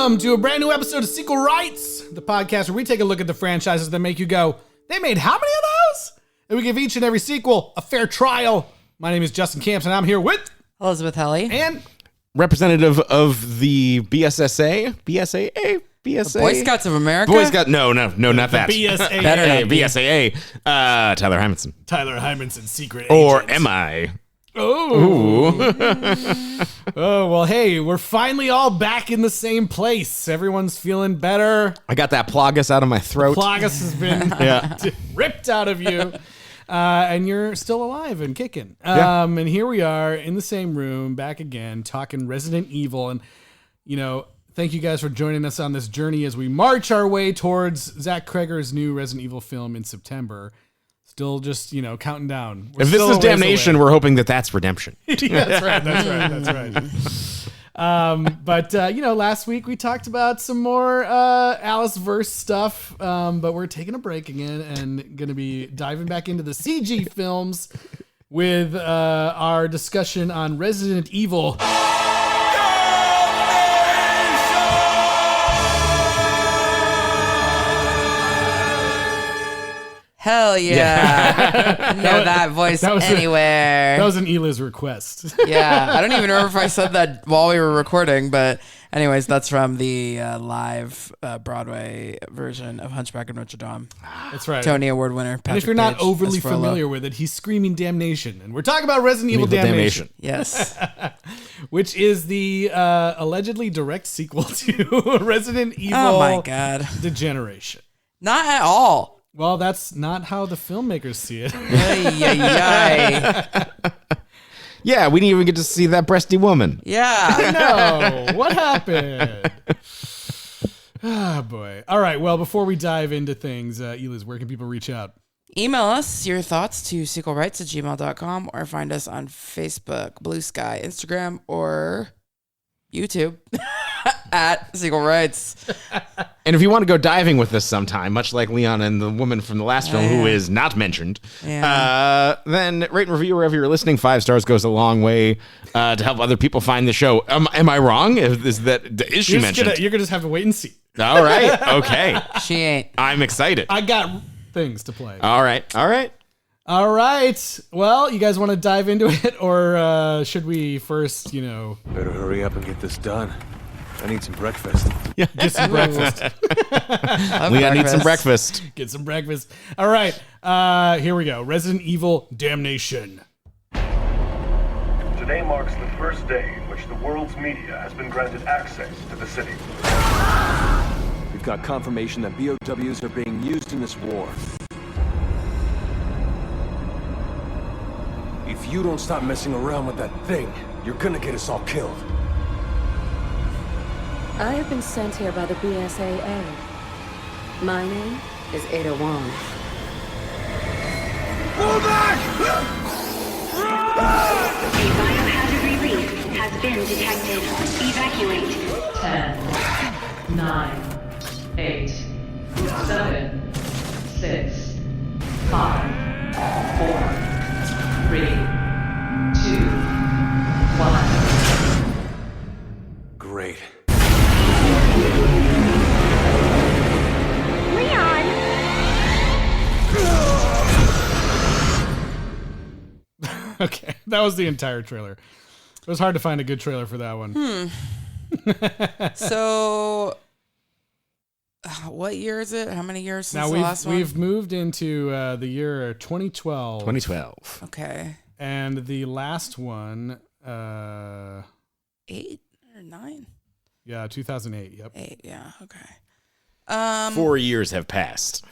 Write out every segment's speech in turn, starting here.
Welcome to a brand new episode of Sequel Rights, the podcast where we take a look at the franchises that make you go, they made how many of those? And we give each and every sequel a fair trial. My name is Justin Camps, and I'm here with Elizabeth Helly and representative of the BSAA. Boy Scouts of America. Boy Scout, no, not that. BSAA. Better BSAA. Tyler Hymanson. Tyler Hymanson, secret Or agent. am I? Oh. Oh, well, hey, we're finally all back in the same place. Everyone's feeling better. I got that plagus out of my throat. Plagus has been ripped out of you. And you're still alive and kicking. And here we are in the same room, back again, talking Resident Evil. And, you know, thank you guys for joining us on this journey as we march our way towards Zach Kreger's new Resident Evil film in September. Still just, you know, counting down. If this is Damnation, we're hoping that that's redemption. That's right. But, you know, last week we talked about some more Alice-verse stuff, but we're taking a break again and going to be diving back into the CG films with our discussion on Resident Evil. Hell yeah. Know that voice anywhere. That was an Eli's request. Yeah, I don't even remember if I said that while we were recording, but anyways, that's from the live Broadway version of Hunchback of Notre Dame. That's right. Tony Award winner, Patrick And if you're not Page overly as Frollo. familiar with it, he's screaming Damnation. And we're talking about Resident Evil Damnation. Yes. Which is the allegedly direct sequel to Resident Evil Oh my God. Degeneration. Not at all. Well, that's not how the filmmakers see it. Yeah, we didn't even get to see that breasty woman. Yeah. No, what happened? Ah, boy. All right, well, before we dive into things, Eliz, where can people reach out? Email us your thoughts to sequelrights@gmail.com or find us on Facebook, Blue Sky, Instagram, or YouTube at Sequel Rights. And if you want to go diving with us sometime, much like Leon and the woman from the last film who is not mentioned, then rate and review wherever you're listening. 5 stars goes a long way to help other people find the show. Am I wrong? Is she mentioned? You're going to just have to wait and see. All right. Okay. She ain't. I'm excited. I got things to play. All right. All right. Well, you guys want to dive into it, or should we first, you know... Better hurry up and get this done. I need some breakfast. Yeah, get some breakfast. Leon needs some breakfast. Get some breakfast. All right. Here we go. Resident Evil Damnation. Today marks the first day in which the world's media has been granted access to the city. We've got confirmation that BOWs are being used in this war. If you don't stop messing around with that thing, you're gonna get us all killed. I have been sent here by the BSAA. My name is Ada Wong. Pull back! A biohazard release has been detected. Evacuate. 10, 9, 8, 7, 6, 5, 4, 3, 2, 1. Great. Leon! Okay, that was the entire trailer. It was hard to find a good trailer for that one. So, what year is it? How many years since Now the last one? we've moved into the year 2012. 2012. Okay. And the last one, 8 or 9? yeah, 2008. Yep. 8, yeah, okay. 4 years have passed.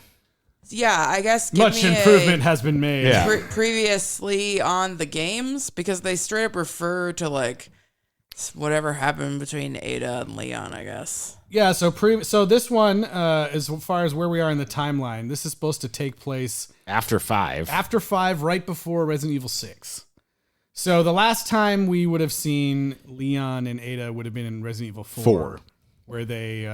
Yeah, I guess Much improvement has been made. Yeah. Previously on the games, because they straight up refer to like whatever happened between Ada and Leon, I guess. Yeah, so this one, as far as where we are in the timeline, this is supposed to take place After 5. after 5, right before Resident Evil 6. So the last time we would have seen Leon and Ada would have been in Resident Evil 4. Where they,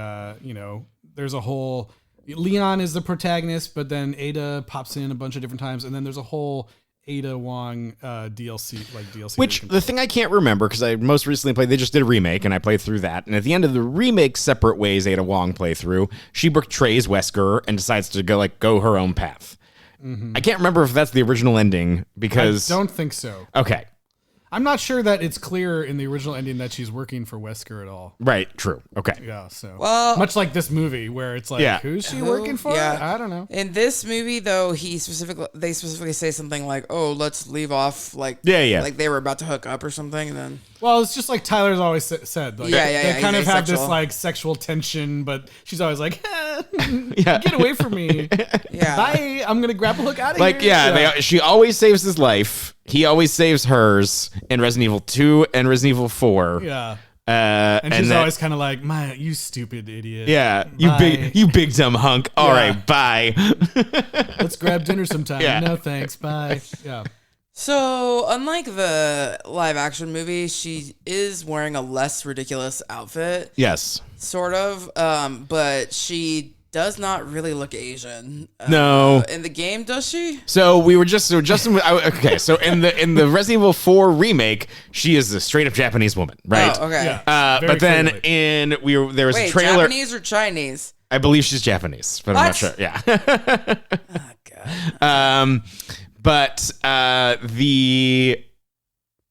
there's a whole... Leon is the protagonist, but then Ada pops in a bunch of different times, and then there's a whole Ada Wong DLC, like DLC. Which the thing I can't remember because I most recently played. They just did a remake, and I played through that. And at the end of the remake, separate ways Ada Wong playthrough, she betrays Wesker and decides to go her own path. I can't remember if that's the original ending because I don't think so. Okay. I'm not sure that it's clear in the original ending that she's working for Wesker at all. Right. True. Okay. Yeah. So Much like this movie where it's like, who's she working for? Yeah. I don't know. In this movie, though, they specifically say something like, "Oh, let's leave off like like they were about to hook up or something," and then. Well, it's just like Tyler's always said. Like, they kind of have this like sexual tension, but she's always like, "Get away from me! Bye! I'm gonna grapple hook out of here." She always saves his life. He always saves hers in Resident Evil 2 and Resident Evil 4. Yeah. And she's always kind of like, you stupid idiot. Yeah, you big dumb hunk. All right, bye. Let's grab dinner sometime. Yeah. No thanks, bye. Yeah. So, unlike the live action movie, she is wearing a less ridiculous outfit. Yes. Sort of. But she does not really look Asian. No. In the game, does she? So Justin. Okay. So in the Resident Evil 4 remake, she is a straight up Japanese woman, right? Oh, okay. Yeah, but then clearly. there was a trailer. Japanese or Chinese? I believe she's Japanese, but I'm not sure. Yeah. Oh, God. But the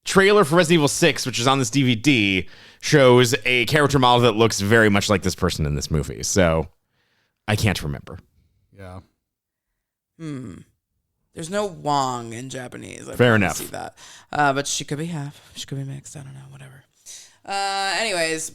trailer for Resident Evil 6, which is on this DVD, shows a character model that looks very much like this person in this movie. So I can't remember. Yeah. There's no Wong in Japanese. Fair enough. See that. But she could be half. She could be mixed. I don't know. Whatever. Anyways.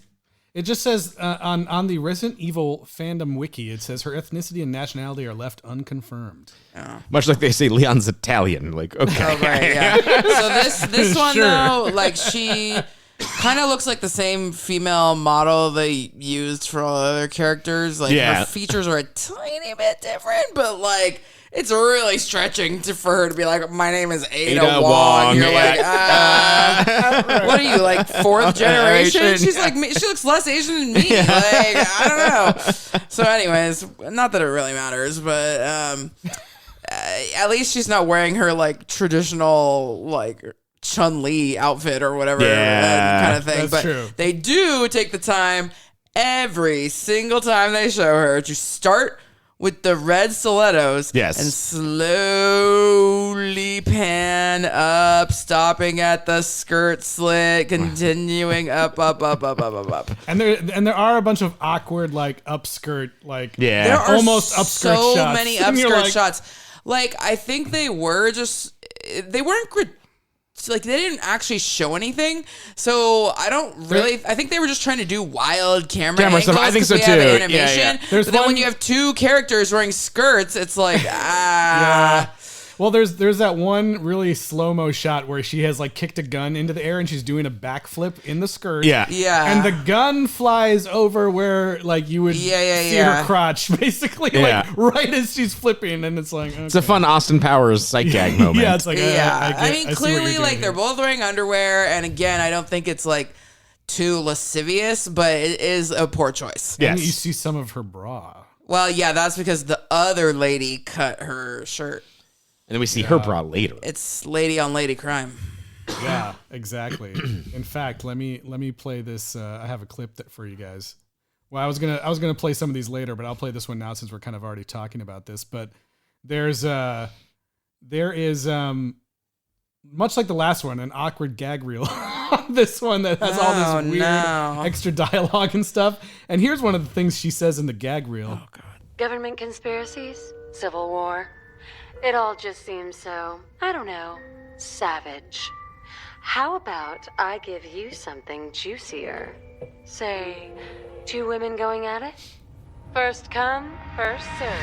It just says on the Resident Evil fandom wiki, it says her ethnicity and nationality are left unconfirmed. Oh. Much like they say Leon's Italian. Like, okay. Oh, right, yeah. So this one, though, like, she kind of looks like the same female model they used for all other characters. Like, her features are a tiny bit different, but, like, it's really stretching for her to be like, my name is Ada Wong. You're like, what are you, like, fourth generation? She's like, she looks less Asian than me. Like, I don't know. So anyways, not that it really matters, but at least she's not wearing her, like, traditional, like, Chun-Li outfit or whatever kind of thing. That's but true. They do take the time every single time they show her to start with the red stilettos and slowly pan up, stopping at the skirt slit, continuing up. And there are a bunch of awkward like upskirt there are almost upskirt so shots. many upskirt shots. Like, I think they weren't like, they didn't actually show anything, so I don't really. I think they were just trying to do wild camera angles. Stuff. I think so too. Animation. Yeah. But then when you have two characters wearing skirts, it's like Yeah. Well, there's that one really slow-mo shot where she has like kicked a gun into the air and she's doing a backflip in the skirt. Yeah. And the gun flies over where like you would see her crotch, basically, like right as she's flipping, and it's like it's a fun Austin Powers sight gag moment. Yeah, it's like I mean, clearly, like they're both wearing underwear, and again, I don't think it's like too lascivious, but it is a poor choice. Yes. And you see some of her bra. Well, yeah, that's because the other lady cut her shirt. And then we see her bra later. It's lady on lady crime. Yeah, exactly. In fact, let me play this. I have a clip for you guys. Well, I was gonna play some of these later, but I'll play this one now since we're kind of already talking about this. But there is much like the last one, an awkward gag reel on this one that has all this weird extra dialogue and stuff. And here's one of the things she says in the gag reel. Oh God. Government conspiracies, civil war. It all just seems so, I don't know, savage. How about I give you something juicier? Say, two women going at it? First come, first served.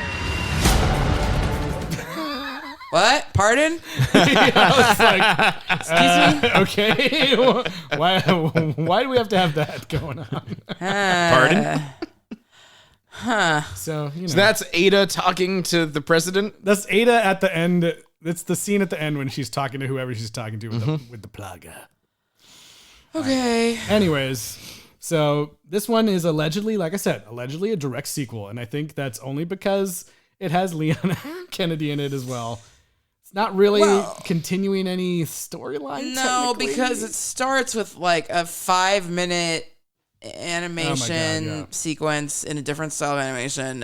What? Pardon? I was like, okay. Why do we have to have that going on? Pardon? Huh. So that's Ada talking to the president? That's Ada at the end. It's the scene at the end when she's talking to whoever she's talking to with the plaga. Okay. Anyways, so this one is allegedly, like I said, a direct sequel. And I think that's only because it has Leon Kennedy in it as well. not really continuing any storyline. No, because it starts with like a 5-minute animation sequence in a different style of animation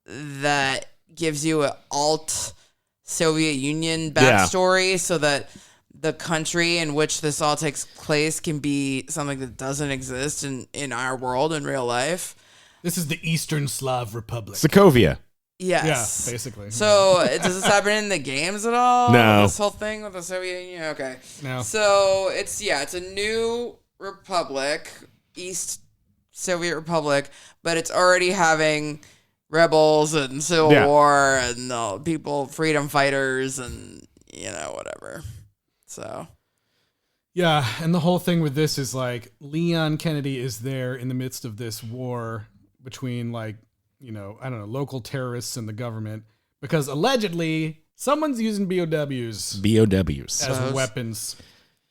that gives you an alt Soviet Union backstory so that the country in which this all takes place can be something that doesn't exist in our world in real life. This is the Eastern Slav Republic. Sokovia. Yes. Yeah, basically. So does this happen in the games at all? No. This whole thing with the Soviet Union? Okay. No. So it's a new republic, East Soviet Republic, but it's already having rebels and civil war and people, freedom fighters and, whatever. So. Yeah, and the whole thing with this is like Leon Kennedy is there in the midst of this war between local terrorists and the government because allegedly someone's using BOWs as weapons.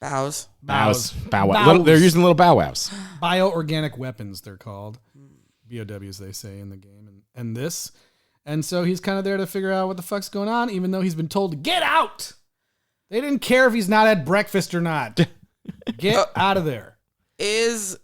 Bows. Bow wow. They're using little bow wows. Bioorganic weapons, they're called. BOWs, they say in the game. And this. And so he's kind of there to figure out what the fuck's going on, even though he's been told to get out. They didn't care if he's not at breakfast or not. Get out of there. Is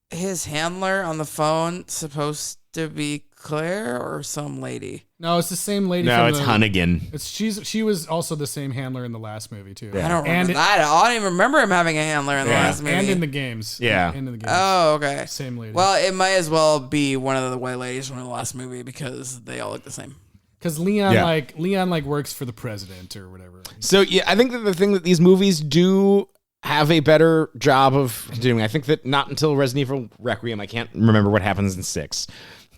his handler on the phone supposed to be Claire or some lady? No, it's the same lady. No, it's Hunnigan. She was also the same handler in the last movie too. Yeah. I don't remember that. I don't even remember him having a handler in the last movie. And in the games. Yeah. In the games. Oh, okay. Same lady. Well, it might as well be one of the white ladies from the last movie because they all look the same. Because Leon works for the president or whatever. So yeah, I think that the thing that these movies do have a better job of doing, I think that not until Resident Evil Requiem, I can't remember what happens in 6.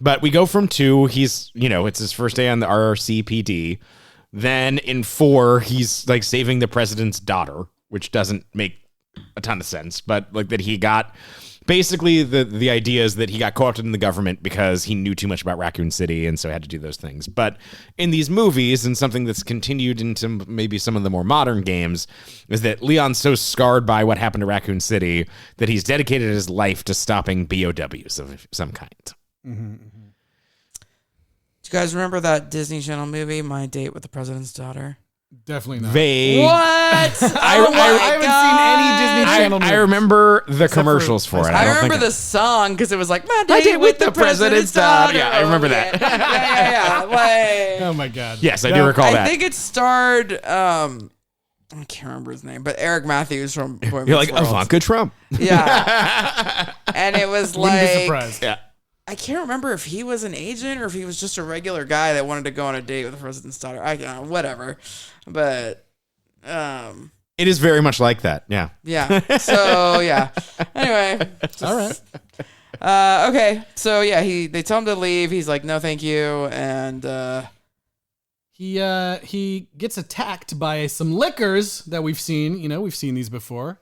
But we go from 2, he's, it's his first day on the RCPD. Then in 4, he's like saving the president's daughter, which doesn't make a ton of sense. But like that he got, basically the idea is that he got co-opted in the government because he knew too much about Raccoon City and so had to do those things. But in these movies, and something that's continued into maybe some of the more modern games, is that Leon's so scarred by what happened to Raccoon City that he's dedicated his life to stopping BOWs of some kind. Mm-hmm, mm-hmm. Do you guys remember that Disney Channel movie, My Date with the President's Daughter? Definitely not. Vague. What? I haven't seen any Disney Channel movies. I remember the commercials for it. I remember the song because it was like, My Date with the President's Daughter. Yeah, I remember that. Yeah. Like, oh, my God. Yes, I do recall that. I think it starred, I can't remember his name, but Eric Matthews from Boy Meets You're like World. Ivanka Trump. Yeah. And it was Wouldn't like... be surprised. Yeah. I can't remember if he was an agent or if he was just a regular guy that wanted to go on a date with the president's daughter. I don't know, whatever. But it is very much like that. Yeah. Yeah. So yeah. Anyway. All right. Okay. So yeah, they tell him to leave. He's like, no, thank you. And he gets attacked by some lickers that we've seen. We've seen these before.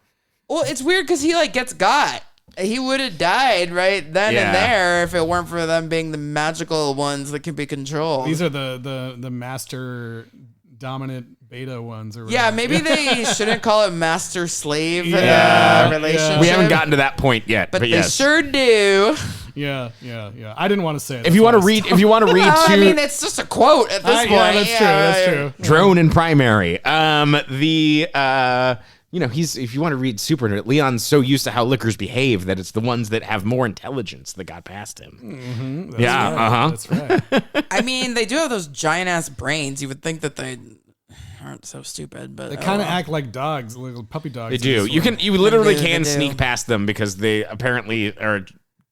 Well, it's weird because he gets got. He would have died right then and there if it weren't for them being the magical ones that can be controlled. These are the master dominant beta ones. Or whatever. Yeah, maybe they shouldn't call it master-slave relationship. We haven't gotten to that point yet, but they sure do. Yeah. I didn't want to say it. If you want to read, I mean, it's just a quote at this point. Yeah, that's true. Drone and primary. If you want to read super, Leon's so used to how lickers behave that it's the ones that have more intelligence that got past him. Mm-hmm. That's right. I mean, they do have those giant ass brains. You would think that they aren't so stupid, but they kind of act like dogs, little puppy dogs. They do. You literally can sneak past them because they apparently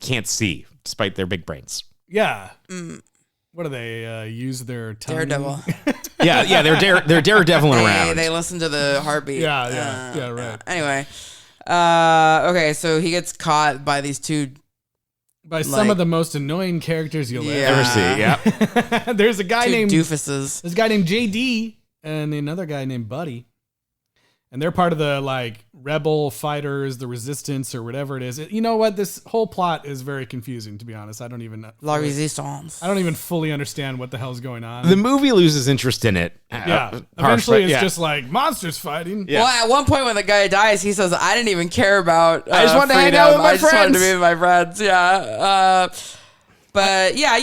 can't see despite their big brains. Yeah. What do they use their tongue? Daredevil. Yeah, they're daredeviling around. They listen to the heartbeat. Yeah, right. Anyway, okay, so he gets caught by these two. By some of the most annoying characters you'll ever see. Yeah. There's a guy named doofuses. There's a guy named JD and another guy named Buddy. And they're part of the rebel fighters, the resistance or whatever it is. You know what? This whole plot is very confusing, to be honest. I don't even know. La Resistance. I don't even fully understand what the hell's going on. The movie loses interest in it. Yeah. Eventually it's just like monsters fighting. Yeah. Well, at one point when the guy dies, he says, I didn't even care about I just wanted to hang out with my friends. I just wanted to be with my friends. Yeah. But yeah,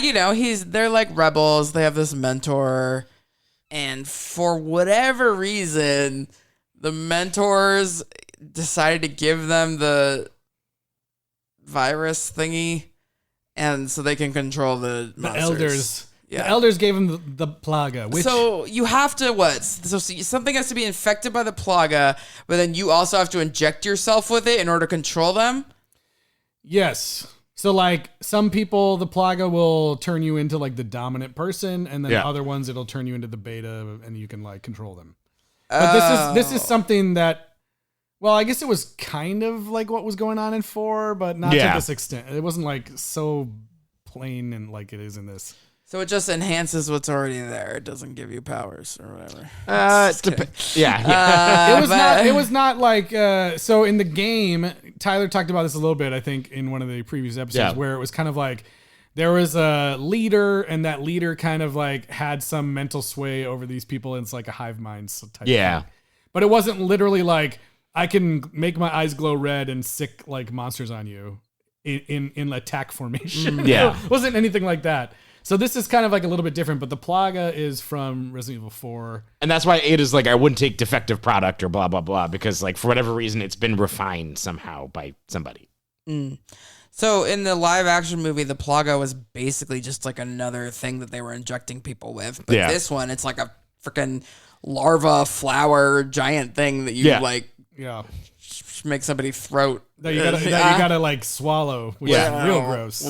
they're like rebels. They have this mentor. and for whatever reason, the mentors decided to give them the virus thingy, and so they can control the monsters. Elders. Yeah. The elders gave him the plaga. Which, so you have to something has to be infected by the plaga, but then you also have to inject yourself with it in order to control them. Yes. So like some people, the plaga will turn you into like the dominant person, and then other ones it'll turn you into the beta, and you can like control them. But this is something that, well, I guess it was kind of like what was going on in 4, but not to this extent. It wasn't like so plain and like it is in this. So it just enhances what's already there. It doesn't give you powers or whatever. It was not like so in the game. Tyler talked about this a little bit, I think, in one of the previous episodes, where it was kind of like there was a leader, and that leader kind of like had some mental sway over these people, and it's like a hive mind type thing. But it wasn't literally like I can make my eyes glow red and sick like monsters on you in attack formation. It wasn't anything like that. So this is kind of like a little bit different, but the plaga is from Resident Evil 4. And that's why Ada's like, I wouldn't take defective product or blah, blah, blah, because like for whatever reason, it's been refined somehow by somebody. So in the live action movie, the plaga was basically just like another thing that they were injecting people with. But this one, it's like a freaking larva flower giant thing that you make somebody throat. That you gotta like swallow, which is real gross.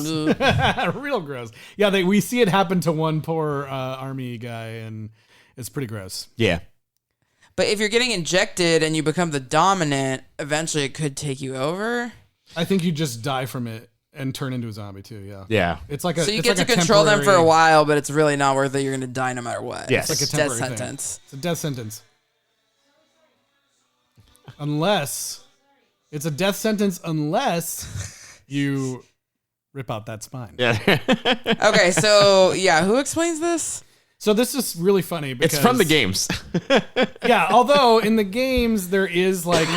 Real gross. Yeah, we see it happen to one poor army guy, and it's pretty gross. Yeah. But if you're getting injected and you become the dominant, eventually it could take you over. I think you just die from it and turn into a zombie too. Yeah. Yeah. It's like so you get to control them for a while, but it's really not worth it. You're gonna die no matter what. Yes. It's like a death sentence. It's a death sentence. Unless it's a death sentence, unless you rip out that spine. Yeah. Okay, so who explains this? So this is really funny because it's from the games. Although in the games there is like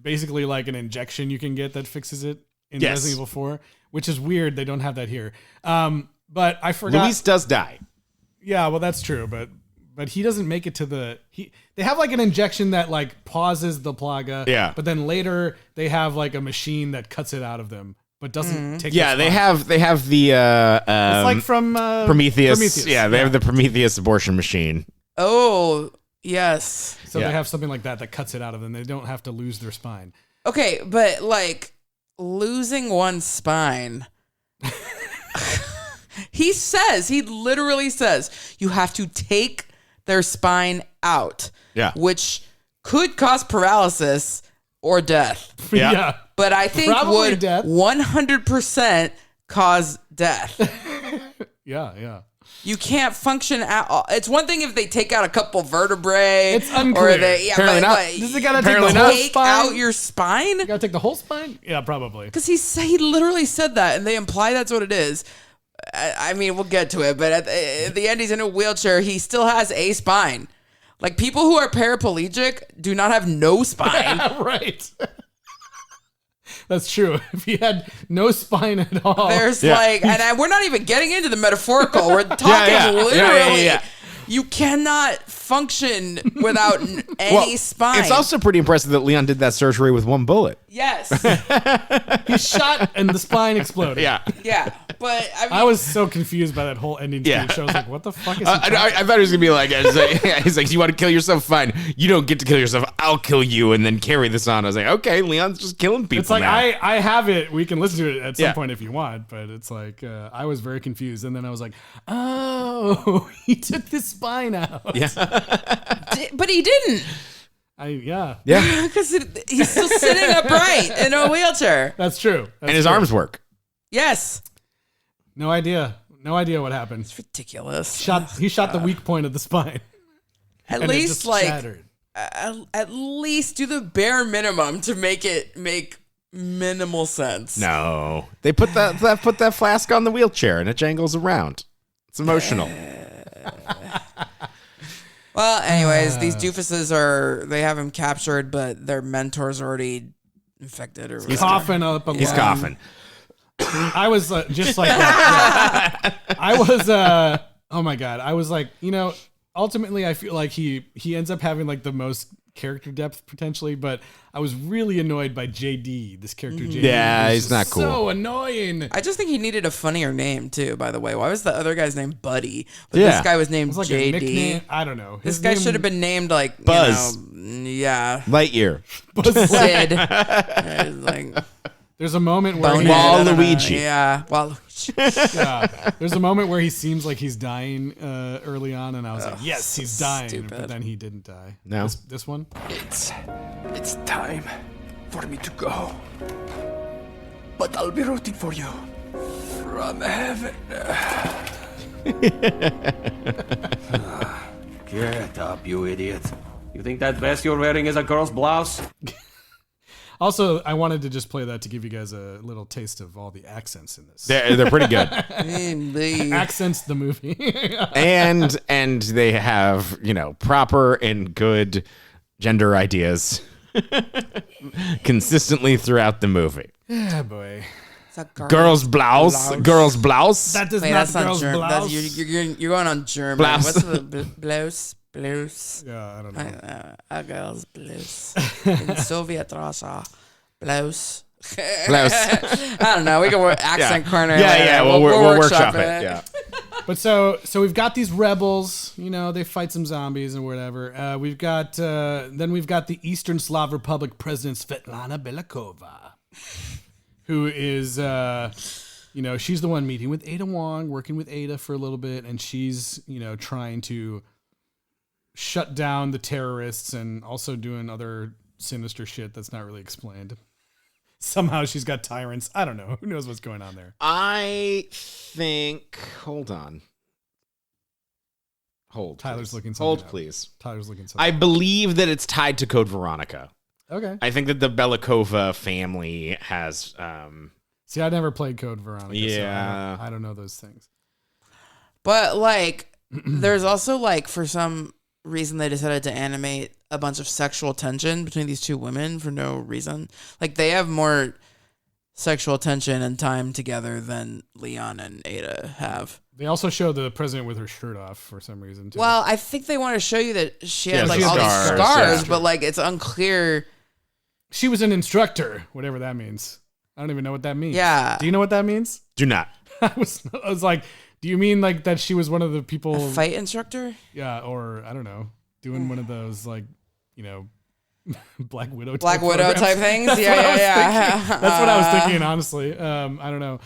basically like an injection you can get that fixes it in Resident Evil 4, which is weird. They don't have that here. But I forgot. Luis does die. Yeah, well that's true, but he doesn't make it to they have like an injection that like pauses the plaga. Yeah. But then later they have like a machine that cuts it out of them, but doesn't take. Yeah, they have the it's like from Prometheus. Yeah, they have the Prometheus abortion machine. Oh, yes. So they have something like that cuts it out of them. They don't have to lose their spine. Okay, but like losing one spine. He literally says you have to take their spine out. Yeah. Which could cause paralysis or death. Yeah. But I think Probably would death. 100% cause death. Yeah. You can't function at all. It's one thing if they take out a couple vertebrae. It's unclear. Or they, Apparently not. Does they gotta take the whole spine? Out your spine? You gotta take the whole spine? Yeah, probably. Because he literally said that, and they imply that's what it is. I mean, we'll get to it, but at the end, he's in a wheelchair. He still has a spine. Like, people who are paraplegic do not have no spine. Right. That's true. If he had no spine at all. There's we're not even getting into the metaphorical. We're talking literally. Yeah. You cannot function without any spine. It's also pretty impressive that Leon did that surgery with one bullet. Yes. He shot and the spine exploded. Yeah. But I mean, I was so confused by that whole ending to the show. I was like, what the fuck is he I thought he was going to be like, he's like, you want to kill yourself? Fine. You don't get to kill yourself. I'll kill you and then carry this on. I was like, okay, Leon's just killing people. It's like, now. I have it. We can listen to it at some point if you want. But it's like, I was very confused. And then I was like, oh, he took the spine out. Yeah. But he didn't. Yeah. Because he's still sitting upright in a wheelchair. That's true. And his arms work. Yes. No idea what happened. It's ridiculous. He shot the weak point of the spine. At least at least do the bare minimum to make minimal sense. No. They put that flask on the wheelchair and it jangles around. It's emotional. Well, anyways, these doofuses they have him captured, but their mentor's already infected or whatever. He's coughing up a lot. He's coughing. I was just like that. Yeah. I was, oh my God. I was like, ultimately, I feel like he ends up having like the most character depth potentially, but I was really annoyed by JD, this character JD. Yeah, he's not cool. So annoying. I just think he needed a funnier name too, by the way. Why was the other guy's name Buddy? But this guy was named like JD. I don't know. This guy should have been named like Buzz. Yeah. Lightyear. Sid. There's a moment where Waluigi. Yeah. Waluigi. There's a moment where he seems like he's dying early on, and I was like, yes, he's dying. stupid. But then he didn't die. No. This one? It's time for me to go. But I'll be rooting for you from heaven. Get up, you idiot. You think that vest you're wearing is a girl's blouse? Also, I wanted to just play that to give you guys a little taste of all the accents in this. They're pretty good. Accents the movie. and they have, proper and good gender ideas consistently throughout the movie. Yeah, boy. Girls blouse. Girls blouse. That does Wait, not that's not girls German. blouse. You're going on German. Blouse. What's the blouse? Blouse. Yeah, I don't know. A girl's blouse. In Soviet Russia. Blouse. Blouse. I don't know. We can work accent corner. Yeah. later. We'll workshop it. Yeah. But so we've got these rebels, they fight some zombies and whatever. We've got the Eastern Slav Republic President Svetlana Belakova, who is, she's the one meeting with Ada Wong, working with Ada for a little bit, and she's, trying to shut down the terrorists and also doing other sinister shit that's not really explained. Somehow she's got tyrants. I don't know. Who knows what's going on there? I think. Hold on. Hold. Tyler's please. looking something Hold, up. please. Tyler's looking something I believe that it's tied to Code Veronica. Okay. I think that the Belikova family has. See, I never played Code Veronica. Yeah. So I don't know those things. But there's also for some reason they decided to animate a bunch of sexual tension between these two women for no reason. They have more sexual tension and time together than Leon and Ada have. They also show the president with her shirt off for some reason, too. Well, I think they want to show you that she has she has all these scars, scars, but it's unclear. She was an instructor, whatever that means. I don't even know what that means. Yeah. Do you know what that means? Do not. I was like, do you mean that she was one of the people? A fight instructor? Yeah, or I don't know, doing one of those Black Widow type things? That's Yeah. That's what I was thinking, honestly. I don't know.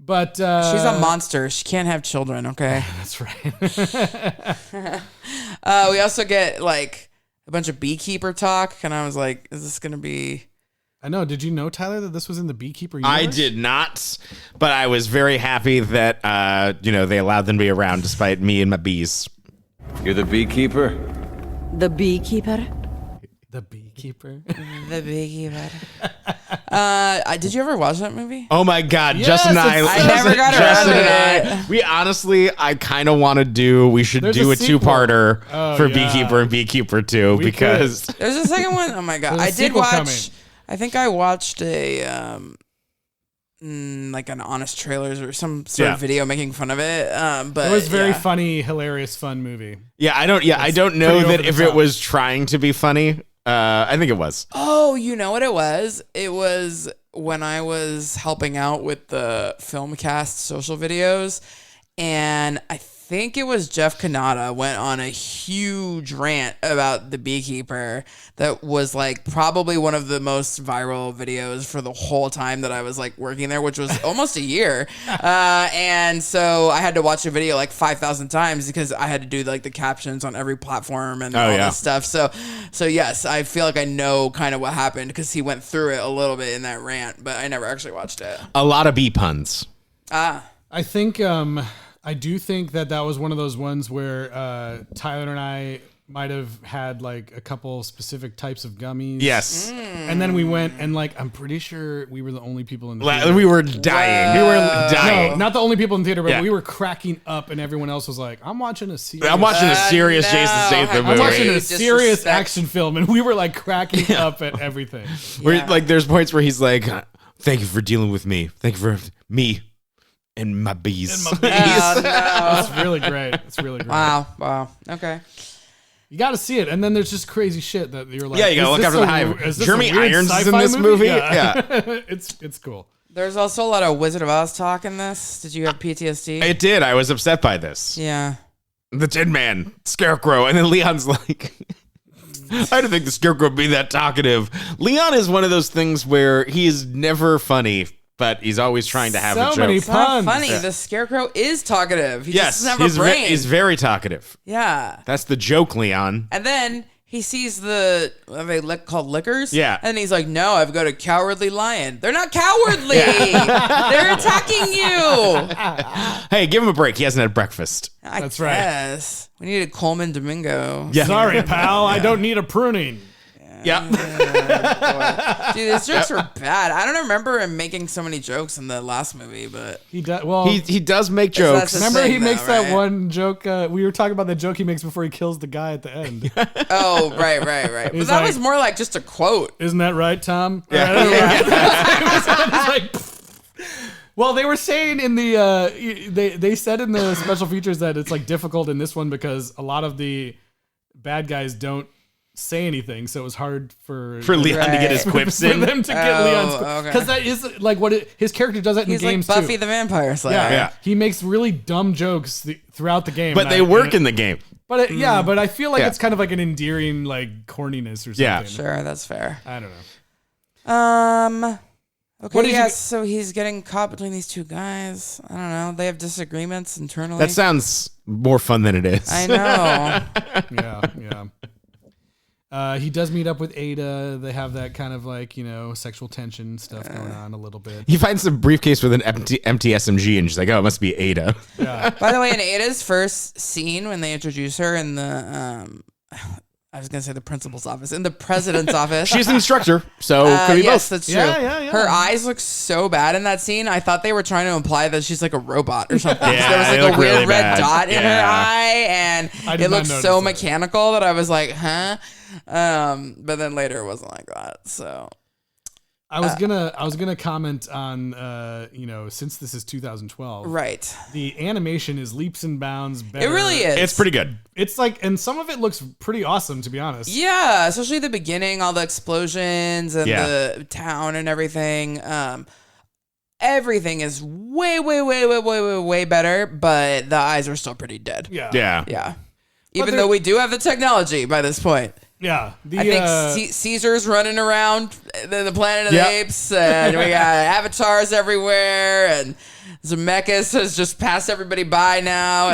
But she's a monster. She can't have children, okay? That's right. We also get a bunch of beekeeper talk, and I was like, is this going to be... I know. Did you know, Tyler, that this was in the Beekeeper universe? I did not, but I was very happy that they allowed them to be around despite me and my bees. You're the beekeeper? The beekeeper? The Beekeeper? The beekeeper. Did you ever watch that movie? Oh my God, Yes, Justin and I never got Justin around and to I, we honestly, I kind of want to we should There's do a a two-parter sequel. for Oh, yeah. Beekeeper and Beekeeper 2 We because There's a second one? Oh my God. There's a I did sequel watch... coming. I think I watched a... an Honest Trailers or some sort of video making fun of it. But it was very funny, hilarious, fun movie. I don't know pretty that over if the it top. was trying to be funny. I think it was. Oh, you know what it was? It was when I was helping out with the Filmcast social videos, and I think it was Jeff Kanata went on a huge rant about the Beekeeper that was probably one of the most viral videos for the whole time that I was working there, which was almost a year. And so I had to watch the video 5,000 times because I had to do the captions on every platform and all this stuff. So yes, I feel like I know kind of what happened because he went through it a little bit in that rant, but I never actually watched it. A lot of bee puns. I think I do think that was one of those ones where Tyler and I might have had a couple specific types of gummies. Yes. And then we went and I'm pretty sure we were the only people in the theater. We were dying. We were dying. No, not the only people in the theater, but Yeah. we were cracking up, and everyone else was like, "I'm watching a serious." I'm watching a serious no, Jason Statham I'm movie. watching a serious Disrespect. action film, and we were cracking up at everything. Where there's points where he's like, "Thank you for dealing with me. Thank you for me And my bees. Oh, no. That's really great. It's really great. Wow. Okay. You got to see it, and then there's just crazy shit that you're like, Yeah, you gotta look after the hive. Jeremy Irons is in this movie. Yeah. It's cool. There's also a lot of Wizard of Oz talk in this. Did you have PTSD? It did. I was upset by this. Yeah. The Tin Man, Scarecrow, and then Leon's like, I don't think the Scarecrow would be that talkative. Leon is one of those things where he is never funny, but he's always trying to have a joke. So many It's not puns. funny. Yeah. The Scarecrow is talkative. He just doesn't have he's a brain. he's very talkative. Yeah. That's the joke, Leon. And then he sees the, what are they called liquors? Yeah. And he's like, no, I've got a cowardly lion. They're not cowardly. They're attacking you. Hey, give him a break. He hasn't had breakfast. That's right. Yes. We needed Coleman Domingo. Yeah. Sorry, pal. I don't need a pruning. Yep. Dude, his jokes were bad. I don't remember him making so many jokes in the last movie, but He does. Well, He does make jokes. that's a remember thing, he makes though, that right? one joke. We were talking about the joke he makes before he kills the guy at the end. oh, right. But He's that like- was more like just a quote. Isn't that right, Tom? Yeah. It's like, well, they were saying in the they said in the special features that it's like difficult in this one because a lot of the bad guys don't say anything, so it was hard for Leon to get his quips for in. them to get Leon's okay. because that is like what his character does that in He's the games like Buffy too. the Vampire Slayer. Yeah, he makes really dumb jokes throughout the game, But and they work in the game. But but I feel like Yeah. it's kind of like an endearing like corniness or something. Yeah. Sure, that's fair. I don't know. Okay, What did you- so he's getting caught between these two guys. I don't know. They have disagreements internally. That sounds more fun than it is. I know. Yeah. He does meet up with Ada. They have that kind of like, sexual tension stuff going on a little bit. He finds a briefcase with an empty SMG, and she's like, "Oh, it must be Ada." Yeah. By the way, in Ada's first scene when they introduce her in the I was gonna say the principal's office, in the president's office. She's an instructor, so could be yes, both. that's true. Yeah. Her eyes look so bad in that scene. I thought they were trying to imply that she's like a robot or something. Yeah, There was they like look a weird really red bad. dot in her Yeah. eye, and I did it not looked notice so that. mechanical that I was like, huh? But then later it wasn't like that. So I was gonna comment on since this is 2012, right, the animation is leaps and bounds better. it really is. It's pretty good. It's like, and some of it looks pretty awesome, to be honest. Yeah, especially the beginning, all the explosions and Yeah. the town and everything. Everything is way better, but the eyes are still pretty dead. Yeah. Yeah. Even they're- though we do have the technology by this point. Yeah. I think Caesar's running around the Planet of Yep. the Apes, and we got avatars everywhere, and Zemeckis has just passed everybody by now,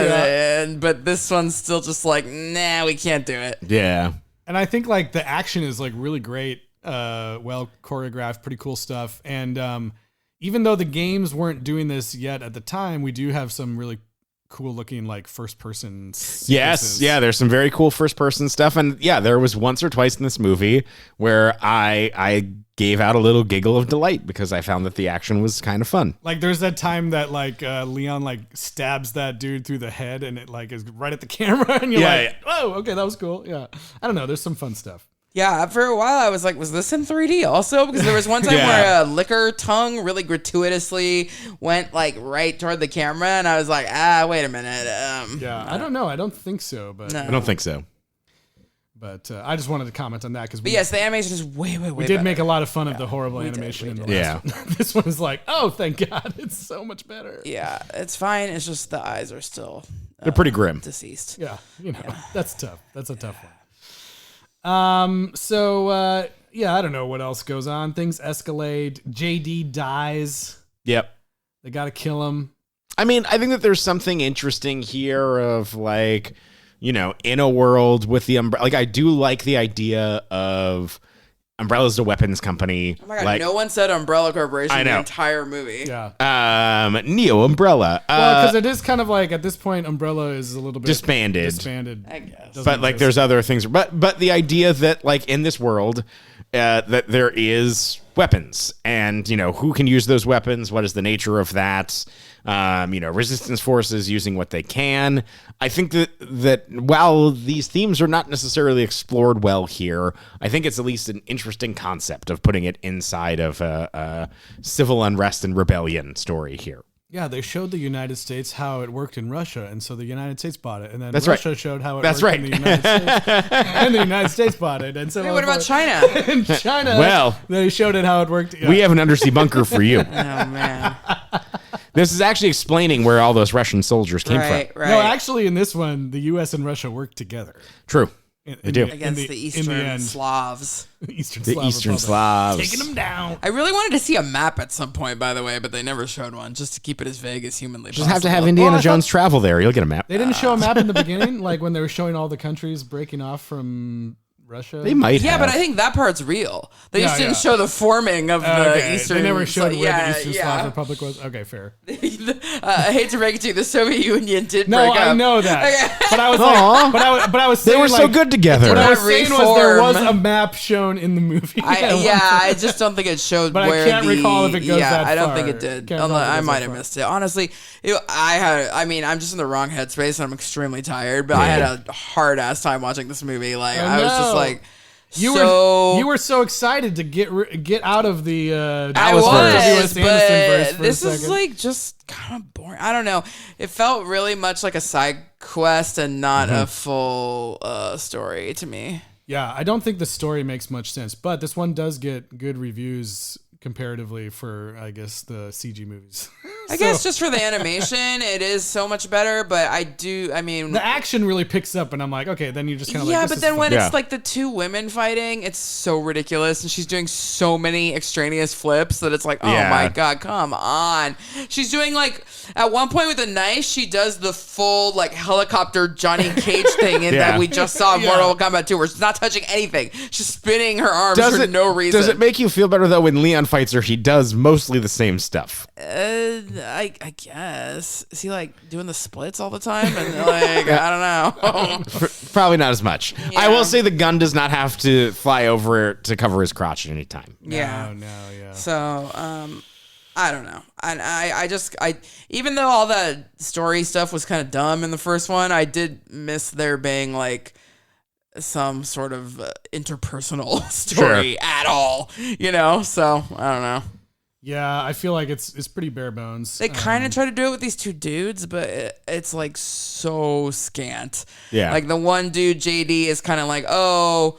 but this one's still just like, nah, we can't do it. Yeah. And I think like the action is like really great, well choreographed, pretty cool stuff. And even though the games weren't doing this yet at the time, we do have some really cool looking like first person Yes. Yeah. There's some very cool first person stuff, and yeah, there was once or twice in this movie where I gave out a little giggle of delight because I found that the action was kind of fun. Like there's that time that like Leon like stabs that dude through the head and it like is right at the camera and you're like, oh, okay, that was cool. Yeah. I don't know. There's some fun stuff. Yeah, for a while I was like, was this in 3D also? Because there was one time where a liquor tongue really gratuitously went like right toward the camera, and I was like, wait a minute. Yeah, I don't know. I don't think so, but No. I don't think so. But I just wanted to comment on that because But yes, the animation is way we did make a lot of fun of the horrible animation in the last one. This one is like, oh, thank God, it's so much better. Yeah, it's fine. It's just the eyes are still They're pretty grim. deceased. Yeah, that's tough. That's a tough one. So I don't know what else goes on. Things escalate. JD dies. Yep. They got to kill him. I mean, I think that there's something interesting here of like, in a world with the umbrella. Like, I do like the idea of Umbrella's a weapons company. Oh my God, like, no one said Umbrella Corporation I in the know. entire movie. Yeah. Neo Umbrella. Well, because it is kind of like at this point, Umbrella is a little bit disbanded. I guess. But like, there's other things. But the idea that like in this world, that there is weapons, and who can use those weapons? What is the nature of that? Resistance forces using what they can. I think that while these themes are not necessarily explored well here, I think it's at least an interesting concept of putting it inside of a civil unrest and rebellion story here. Yeah, they showed the United States how it worked in Russia, and so the United States bought it, and then That's Russia right. showed how it That's worked right. in the United States, and the United States bought it, and so Hey, what about China? in China, Well, they showed it how it worked. Yeah. We have an undersea bunker for you. Oh man. This is actually explaining where all those Russian soldiers came Right. from. Right. No, actually, in this one, the U.S. and Russia worked together. True. They do. Against the Eastern end. Slavs. Eastern The Slav Eastern Republic. Slavs. Taking them down. I really wanted to see a map at some point, by the way, but they never showed one, just to keep it as vague as humanly Just possible. have to have Indiana Well, I Jones travel there. You'll get a map. They didn't show a map in the beginning, like when they were showing all the countries breaking off from Russia. They might Yeah, have. but I think that part's real. They just Yeah, didn't yeah. show the forming of the Okay, Eastern. They never showed where yeah, the Eastern Slav Republic was. Okay, fair. I hate to break it to you, the Soviet Union did No, break up. I know that, Okay. but I was Aw. like, but I was They saying were so like, good together. What I was Not saying was there was reform. a map shown in the movie. I just don't think it showed But I where can't recall if it goes yeah, that I don't far. think it did. Can't recall if it I goes might that have far. missed it. Honestly, I'm just in the wrong headspace and I'm extremely tired, but I had a hard ass time watching this movie. Like, I was just know. like, You were so excited to get out of the I was was, W.S. Anderson verse but for this a is second. like just kind of boring. I don't know. It felt really much like a side quest and not a full story to me. Yeah, I don't think the story makes much sense, but this one does get good reviews comparatively for, I guess, the CG movies. I guess just for the animation, it is so much better. But I mean, the action really picks up, and I'm like, okay, then you're just kind of yeah, like, but then when Yeah. it's like the two women fighting, it's so ridiculous, and she's doing so many extraneous flips that it's like, oh Yeah. my god, come on. She's doing like at one point with a knife, she does the full like helicopter Johnny Cage thing Yeah. that we just saw in Yeah. Mortal Kombat 2, where she's not touching anything, she's spinning her arms for no reason. Does it make you feel better though when Leon fights her? He does mostly the same stuff. I guess, is he like doing the splits all the time and like I don't know. Probably not as much. Yeah. I will say the gun does not have to fly over to cover his crotch at any time. Yeah. no, yeah. So, I don't know. And I even though all the story stuff was kind of dumb in the first one, I did miss there being like some sort of interpersonal story at all, you know? So, I don't know. Yeah, I feel like it's pretty bare bones. They kind of try to do it with these two dudes, but it's like so scant. Yeah. Like the one dude, JD, is kind of like, oh,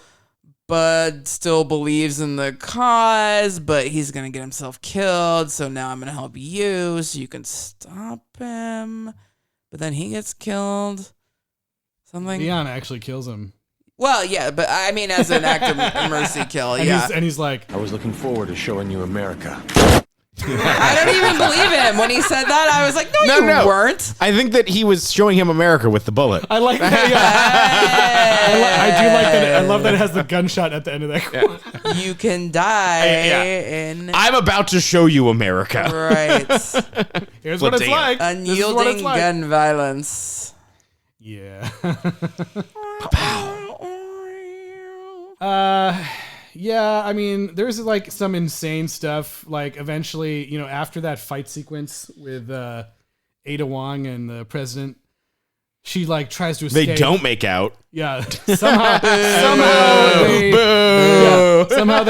Bud still believes in the cause, but he's going to get himself killed. So now I'm going to help you so you can stop him. But then he gets killed. Something. Leon actually kills him. Well, yeah, but I mean, as an act of mercy kill, And yeah. he's like, I was looking forward to showing you America. I don't even believe him. When he said that, I was like, no, you weren't. I think that he was showing him America with the bullet. I like that. Yeah. I do like that. I love that it has the gunshot at the end of that quote. You can die in I'm about to show you America. right Here's what it's Damn. like. This is what unyielding it's like. gun violence. Yeah. Yeah, I mean, there's like some insane stuff. Like eventually, you know, after that fight sequence with Ada Wong and the president, she like tries to escape. They don't make out. Yeah, somehow they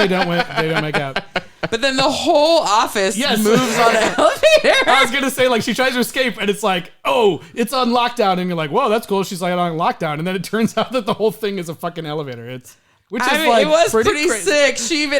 don't make out. But then the whole office Yes. moves on an elevator. I was gonna say, like, she tries to escape, and it's like, oh, it's on lockdown, and you're like, whoa, that's cool. She's like on lockdown, and then it turns out that the whole thing is a fucking elevator. Which is I mean, like it was pretty crazy. sick.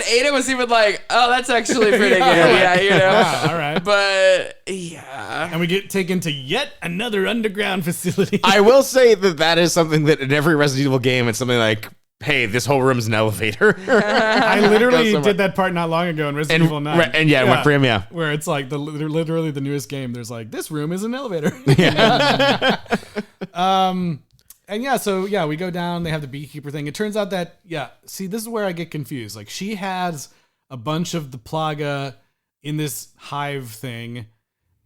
Ada was even like, oh, that's actually pretty good. Yeah, you know. Wow, all right. But yeah. And we get taken to yet another underground facility. I will say that is something that in every Resident Evil game, it's something like, hey, this whole room's an elevator. I literally did that part not long ago in Resident Evil 9. Right, and it went for him, yeah. Where it's like literally the newest game. There's like, this room is an elevator. And yeah, so yeah, we go down. They have the beekeeper thing. It turns out that, yeah, see, this is where I get confused. Like, she has a bunch of the plaga in this hive thing.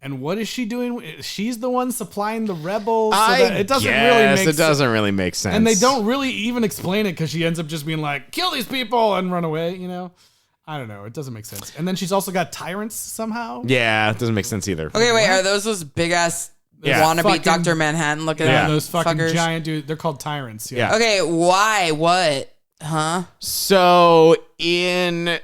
And what is she doing? She's the one supplying the rebels. So that it doesn't really make sense. It doesn't really make sense. And they don't really even explain it because she ends up just being like, kill these people and run away, you know? I don't know. It doesn't make sense. And then she's also got tyrants somehow. Yeah, it doesn't make sense either. Okay, wait, are those big ass wannabe fucking- Dr. Manhattan looking Yeah, those fucking fuckers? giant dudes. They're called tyrants. Yeah. Okay, why? What? Huh? So in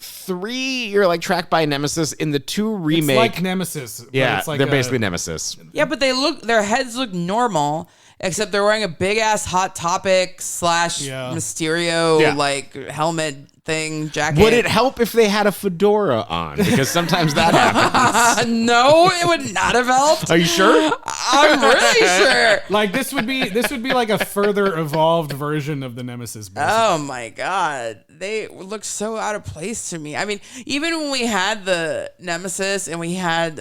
3, you're like tracked by Nemesis. In the 2 remake, it's like Nemesis. But yeah, it's like they're basically Nemesis. Yeah, but their heads look normal, except they're wearing a big ass Hot Topic / Mysterio like helmet thing jacket. Would it help if they had a fedora on? Because sometimes that happens. No, it would not have helped. Are you sure? I'm really sure. Like this would be like a further evolved version of the Nemesis. Basically. Oh my god, they look so out of place to me. I mean, even when we had the Nemesis and we had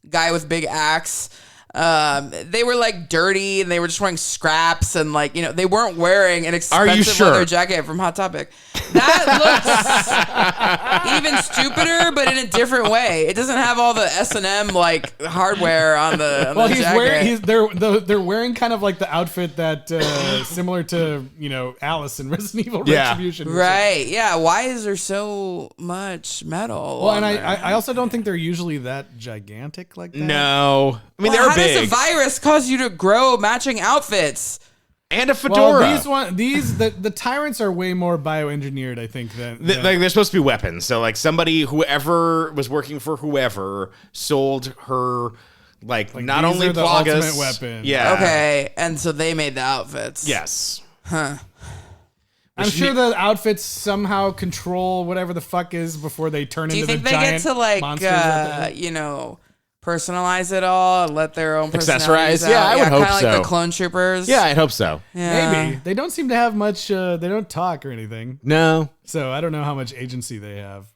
guy with big axe. They were like dirty and they were just wearing scraps and like, they weren't wearing an expensive leather jacket from Hot Topic. That looks even stupider, but in a different way. It doesn't have all the S&M like hardware on the jacket. They're wearing kind of like the outfit that similar to Alice in Resident Evil Retribution. Right. Yeah. Why is there so much metal? Well, and I also don't think they're usually that gigantic like that. No. I mean, they're big. How does a virus cause you to grow matching outfits? And a fedora. Well, the tyrants are way more bioengineered, I think, than like they're supposed to be weapons. So like whoever was working for whoever sold her like not only the plagas, ultimate weapon. Yeah. Okay, and so they made the outfits. Yes. Huh. I'm sure the outfits somehow control whatever the fuck is before they turn into the giant monsters. Do you think they get to like personalize it all and let their own accessorize? Out? Yeah, I would hope kind of so. like the clone troopers. Yeah, I'd hope so. Yeah. Maybe. They don't seem to have much, they don't talk or anything. No. So I don't know how much agency they have.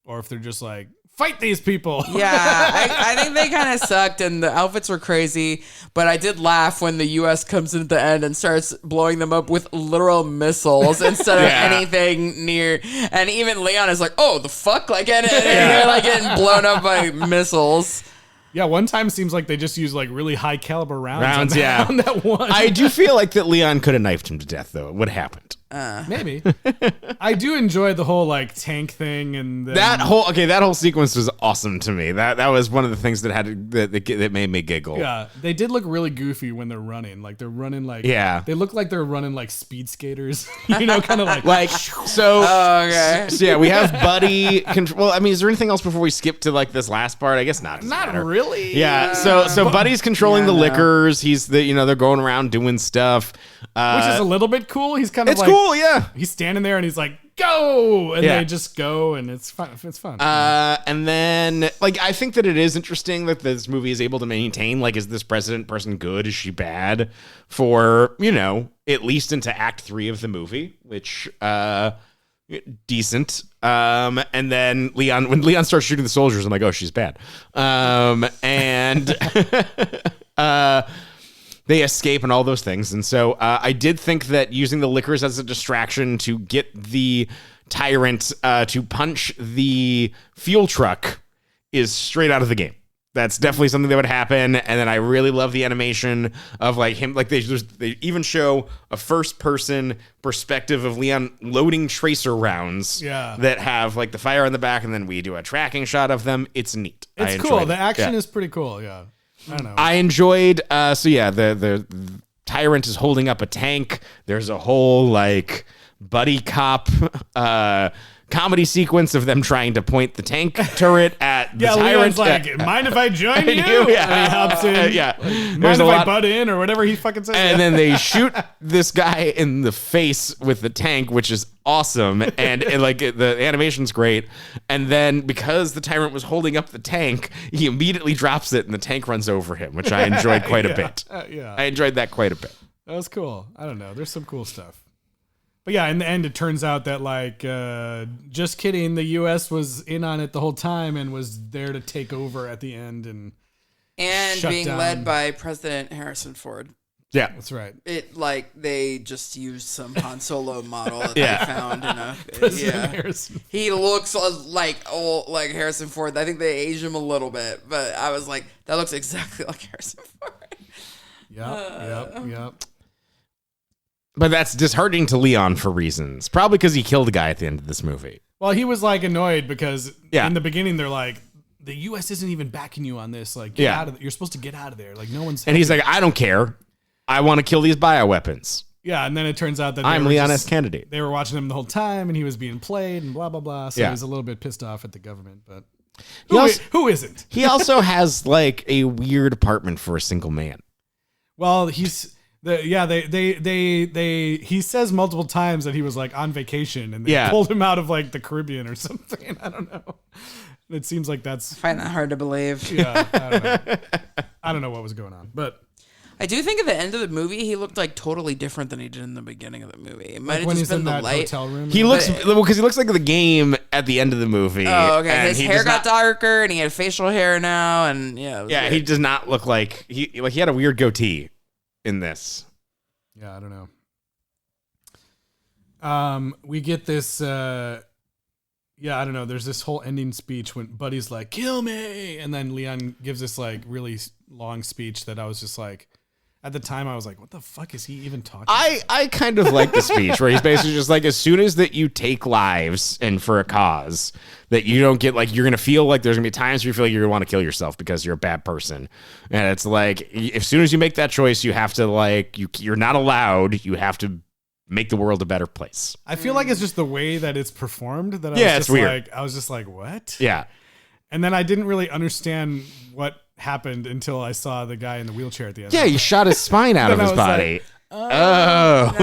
Or if they're just like, fight these people. Yeah, I think they kind of sucked and the outfits were crazy, but I did laugh when the U.S. comes in at the end and starts blowing them up with literal missiles instead of anything near. And even Leon is like, oh, the fuck? Like, and you're like getting blown up by missiles. Yeah, one time seems like they just use like really high caliber rounds on that one. I do feel like that Leon could have knifed him to death, though. It would have happened. Maybe. I do enjoy the whole like tank thing and that whole sequence was awesome to me. That was one of the things that made me giggle. Yeah, they did look really goofy when they're running. Like they're running like they look like they're running like speed skaters. Kind of like so. Okay. So yeah, we have Buddy. Well, I mean, is there anything else before we skip to like this last part? I guess not. Not really. Yeah. So Buddy's controlling the liquors. He's they're going around doing stuff, which is a little bit cool. He's kind of like cool. Yeah. He's standing there and he's like, go, and they just go, and it's fun. It's fun. And then like I think that it is interesting that this movie is able to maintain like, is this president person good? Is she bad? For at least into Act 3 of the movie, which decent. And then when Leon starts shooting the soldiers, I'm like, oh, she's bad. And they escape and all those things. And so I did think that using the liquors as a distraction to get the tyrant to punch the fuel truck is straight out of the game. That's definitely something that would happen. And then I really love the animation of like him, like they even show a first person perspective of Leon loading tracer rounds that have like the fire on the back. And then we do a tracking shot of them. It's neat. It's cool. The action is pretty cool. Yeah. I don't know. I enjoyed, the tyrant is holding up a tank. There's a whole like buddy cop comedy sequence of them trying to point the tank turret at the tyrant. Leon's like, mind if I join you? Yeah. And he hops in. Mind if I butt in or whatever he fucking says. And then they shoot this guy in the face with the tank, which is awesome. And like the animation's great. And then because the tyrant was holding up the tank, he immediately drops it and the tank runs over him, which I enjoyed quite a bit. I enjoyed that quite a bit. That was cool. I don't know. There's some cool stuff. But yeah, in the end, it turns out that like, just kidding, the U.S. was in on it the whole time and was there to take over at the end and being led by President Harrison Ford. Yeah, that's right. It like they just used some Han Solo model that they found in a Harrison. He looks like old like Harrison Ford. I think they aged him a little bit, but I was like, that looks exactly like Harrison Ford. Yep. But that's disheartening to Leon for reasons. Probably because he killed a guy at the end of this movie. Well, he was like annoyed because in the beginning they're like, the U.S. isn't even backing you on this. Like, get out of you're supposed to get out of there. Like, no one's. And he's like, I don't care. I want to kill these bioweapons. Yeah, and then it turns out that I'm Leon S. Kennedy. They were watching him the whole time, and he was being played, and blah blah blah. So he was a little bit pissed off at the government, but who isn't? He also has like a weird apartment for a single man. Well, he says multiple times that he was like on vacation, and they pulled him out of like the Caribbean or something. I don't know. It seems like I find that hard to believe. Yeah, I don't know. I don't know what was going on, but. I do think at the end of the movie, he looked like totally different than he did in the beginning of the movie. It might have when just he's been in the that light. hotel room. He looks because he looks like the game at the end of the movie. Oh, okay. His hair got darker, and he had facial hair now, and yeah, he does not look like he had a weird goatee in this. Yeah, I don't know. We get this. I don't know. There's this whole ending speech when Buddy's like, "Kill me," and then Leon gives this like really long speech that I was just like. At the time, I was like, what the fuck is he even talking about? I kind of like the speech where he's basically just like, as soon as that you take lives and for a cause, that you don't get like, you're going to feel like there's going to be times where you feel like you're going to want to kill yourself because you're a bad person. And it's like, as soon as you make that choice, you have to like, you're not allowed. You have to make the world a better place. I feel like it's just the way that it's performed that it's weird. Like, I was just like, what? Yeah. And then I didn't really understand what happened until I saw the guy in the wheelchair at the end. Yeah, you shot his spine out of his body. Like,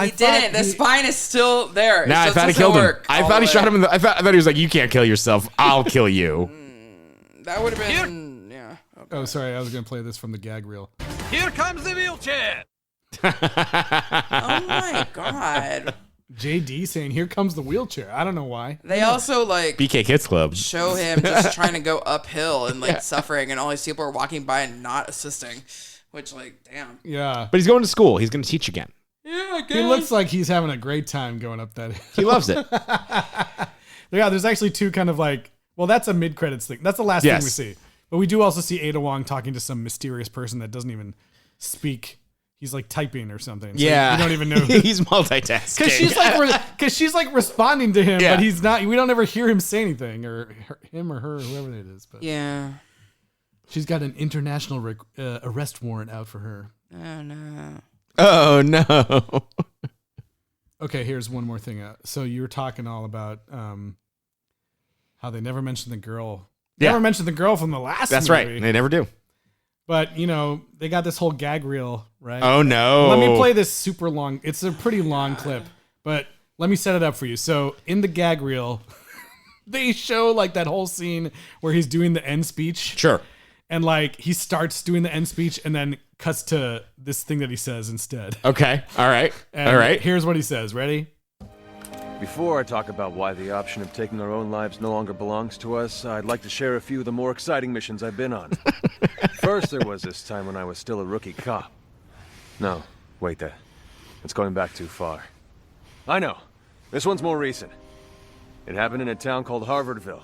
he didn't. The spine is still there. No, I thought he killed him. I thought he shot him. I thought he was like, you can't kill yourself. I'll kill you. That would have been, yeah. Okay. Oh, sorry. I was going to play this from the gag reel. Here comes the wheelchair. Oh my God. JD saying, here comes the wheelchair. I don't know why. They also like BK Kids Club show him just trying to go uphill and like suffering, and all these people are walking by and not assisting, which like, damn. Yeah. But he's going to school. He's going to teach again. Yeah, I guess. He looks like he's having a great time going up that hill. He loves it. Yeah, there's actually two kind of like, well, that's a mid-credits thing. That's the last thing we see. But we do also see Ada Wong talking to some mysterious person that doesn't even speak. He's like typing or something. So yeah, you don't even know. He's multitasking. Because she's like responding to him, but he's not. We don't ever hear him say anything, or him or her, whoever it is. But yeah, she's got an international arrest warrant out for her. Oh no! Oh no! Okay, here's one more thing. So you were talking all about how they never mentioned the girl. Never mentioned the girl from the last. That's movie. right. They never do. But, you know, they got this whole gag reel, right? Oh, no. Let me play this super long. It's a pretty long clip, but let me set it up for you. So in the gag reel, they show like that whole scene where he's doing the end speech. Sure. And like he starts doing the end speech and then cuts to this thing that he says instead. Okay. All right. And all right. Here's what he says. Ready? Before I talk about why the option of taking our own lives no longer belongs to us, I'd like to share a few of the more exciting missions I've been on. First, there was this time when I was still a rookie cop. No, wait, that's going back too far. I know. This one's more recent. It happened in a town called Harvardville.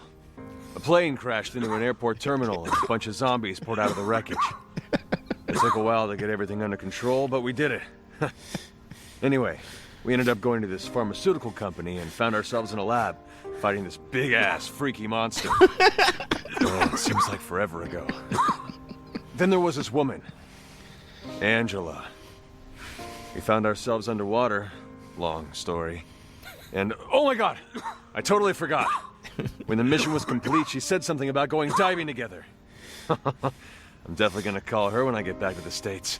A plane crashed into an airport terminal and a bunch of zombies poured out of the wreckage. It took a while to get everything under control, but we did it. Anyway, we ended up going to this pharmaceutical company and found ourselves in a lab fighting this big-ass, freaky monster. Oh, it seems like forever ago. Then there was this woman, Angela. We found ourselves underwater. Long story. And, oh my God, I totally forgot. When the mission was complete, she said something about going diving together. I'm definitely gonna call her when I get back to the States.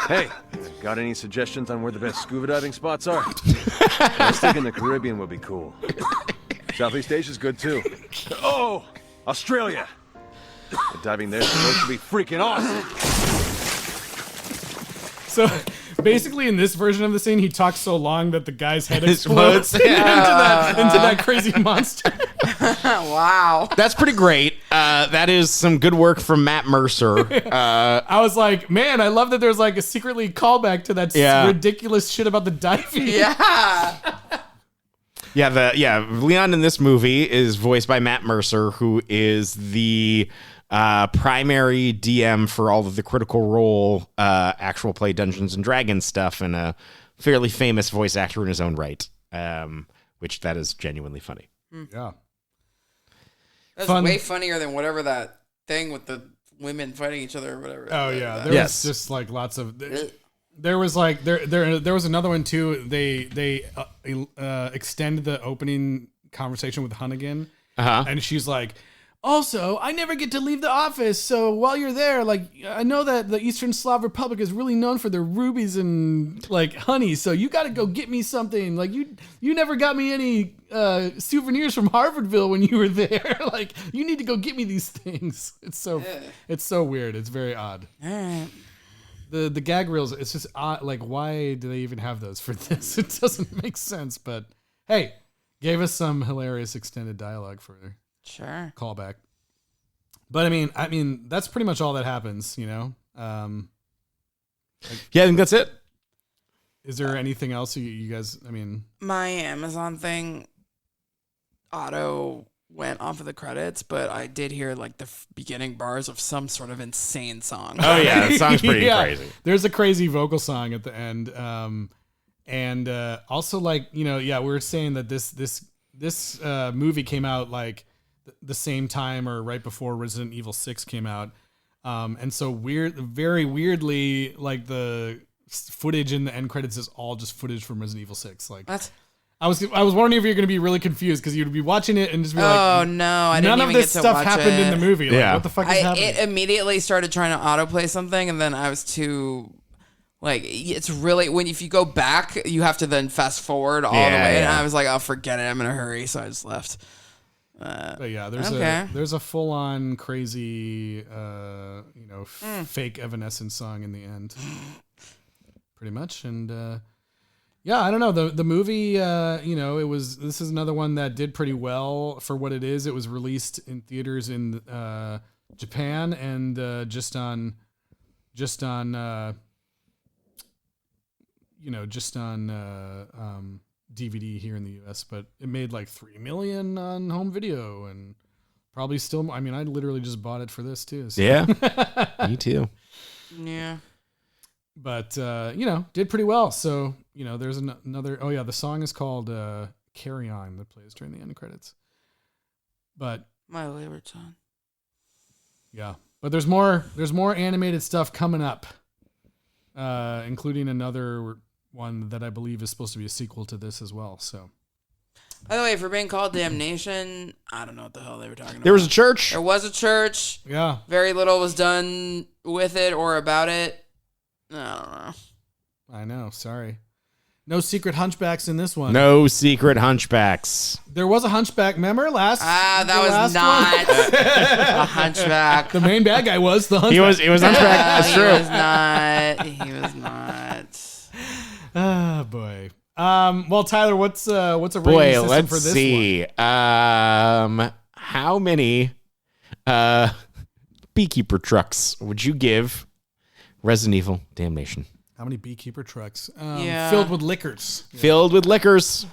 Hey, got any suggestions on where the best scuba diving spots are? I was thinking the Caribbean would be cool. Southeast Asia's good too. Oh, Australia. The diving there's supposed to be freaking awesome. So basically in this version of the scene, he talks so long that the guy's head explodes into that crazy monster. Wow. That's pretty great. That is some good work from Matt Mercer. I was like, man, I love that there's like a secretly callback to that ridiculous shit about the diving. Yeah. Leon in this movie is voiced by Matt Mercer, who is the primary DM for all of the Critical Role actual play Dungeons and Dragons stuff, and a fairly famous voice actor in his own right, which that is genuinely funny. Yeah. That's way funnier than whatever that thing with the women fighting each other or whatever. Oh, yeah. There was just like lots of... There was like there was another one too. They extend the opening conversation with Hunnigan, and she's like, also, I never get to leave the office, so while you're there, like, I know that the Eastern Slav Republic is really known for their rubies and like honey, so you got to go get me something. Like you never got me any souvenirs from Harvardville when you were there. Like you need to go get me these things. It's so weird. It's very odd. The gag reels, it's just odd. Like, why do they even have those for this? It doesn't make sense. But hey, gave us some hilarious extended dialogue for sure callback. But I mean, that's pretty much all that happens, you know. Yeah, I think that's it. Is there anything else you guys? I mean, my Amazon thing auto went off of the credits, but I did hear like the beginning bars of some sort of insane song. Oh yeah, the song's pretty crazy. There's a crazy vocal song at the end, and also like, you know, yeah, we were saying that this movie came out like the same time or right before Resident Evil 6 came out, and so very weirdly, like the footage in the end credits is all just footage from Resident Evil 6. Like what? I was wondering if you're going to be really confused because you'd be watching it and just be like, "Oh no, I didn't even get to watch it." None of this stuff happened in the movie. Like, what the fuck is happening? It immediately started trying to autoplay something, and then I was too, like, it's really if you go back, you have to then fast forward all the way, and I was like, "Oh, forget it, I'm in a hurry," so I just left. But yeah, there's a full on crazy, fake Evanescence song in the end, pretty much, and. Yeah, I don't know. The movie, this is another one that did pretty well for what it is. It was released in theaters in Japan and just on DVD here in the US, but it made like 3 million on home video and probably still. I mean, I literally just bought it for this too. So. Yeah, me too. Yeah. But, did pretty well. So, there's another. Oh, yeah. The song is called Carry On that plays during the end credits. But. My favorite song. Yeah. But there's more animated stuff coming up, including another one that I believe is supposed to be a sequel to this as well. So. By the way, for being called Damnation, I don't know what the hell they were talking about. There was a church. There was a church. Yeah. Very little was done with it or about it. I don't know. I know. Sorry. No secret hunchbacks in this one. No secret hunchbacks. There was a hunchback. Remember last? That was not a hunchback. The main bad guy was the hunchback. He was hunchback. That's true. He was not. Ah, boy. Well, Tyler, what's a rating system for this see. one? How many beekeeper trucks would you give Resident Evil Damnation? How many beekeeper trucks? Filled with liquors. Filled with liquors.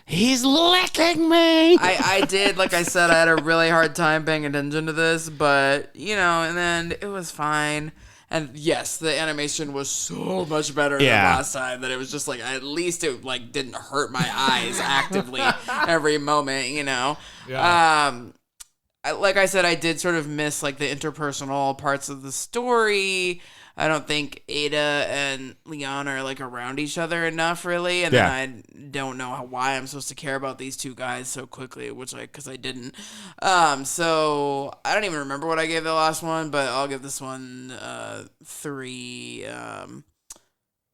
He's licking me. I did, like I said, I had a really hard time paying attention to this, but and then it was fine. And yes, the animation was so much better than last time that it was just like, at least it like didn't hurt my eyes actively every moment, Yeah. Like I said, I did sort of miss like the interpersonal parts of the story. I don't think Ada and Leon are like around each other enough, really, and then I don't know why I'm supposed to care about these two guys so quickly, because I didn't. So I don't even remember what I gave the last one, but I'll give this one 3.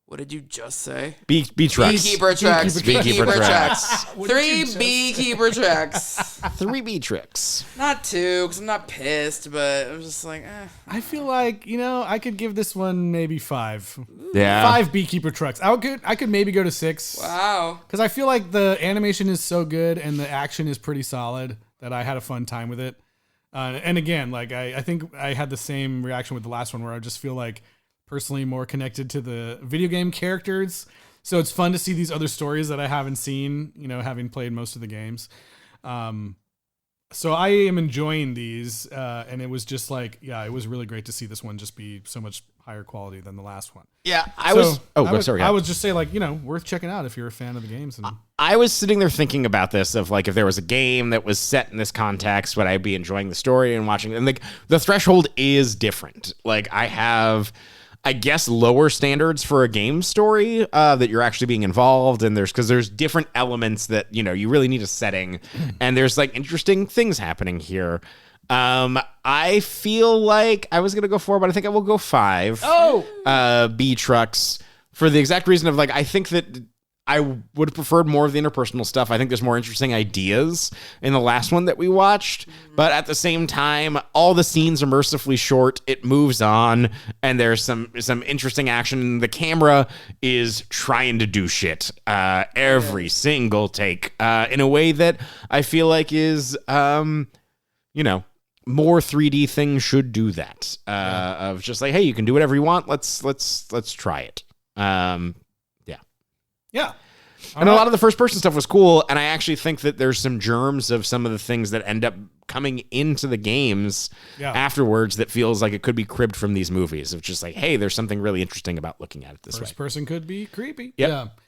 What did you just say? Bee trucks. Beekeeper trucks. Beekeeper trucks. 3 beekeeper trucks. 3 bee trucks. Not 2, because I'm not pissed, but I'm just like, I feel like, I could give this one maybe 5. Yeah. 5 beekeeper trucks. I could maybe go to 6. Wow. Because I feel like the animation is so good and the action is pretty solid that I had a fun time with it. And again, like I think I had the same reaction with the last one where I just feel like personally more connected to the video game characters. So it's fun to see these other stories that I haven't seen, having played most of the games. So I am enjoying these. And it was just like, it was really great to see this one just be so much higher quality than the last one. Yeah, I would just say like, worth checking out if you're a fan of the games. And I was sitting there thinking about this of like, if there was a game that was set in this context, would I be enjoying the story and watching it? And like the threshold is different. Like I have I guess, lower standards for a game story, that you're actually being involved, and there's different elements that, you really need a setting, and there's like interesting things happening here. I feel like I was going to go 4, but I think I will go 5. B trucks, for the exact reason of, like, I think that I would have preferred more of the interpersonal stuff. I think there's more interesting ideas in the last one that we watched. But at the same time, all the scenes are mercifully short. It moves on, and there's some interesting action. The camera is trying to do shit every single take in a way that I feel like is, more 3D things should do that. Of just like, hey, you can do whatever you want. Let's try it. Yeah. And a lot of the first person stuff was cool, and I actually think that there's some germs of some of the things that end up coming into the games afterwards that feels like it could be cribbed from these movies, of just like, hey, there's something really interesting about looking at it this way. First person could be creepy. Yep.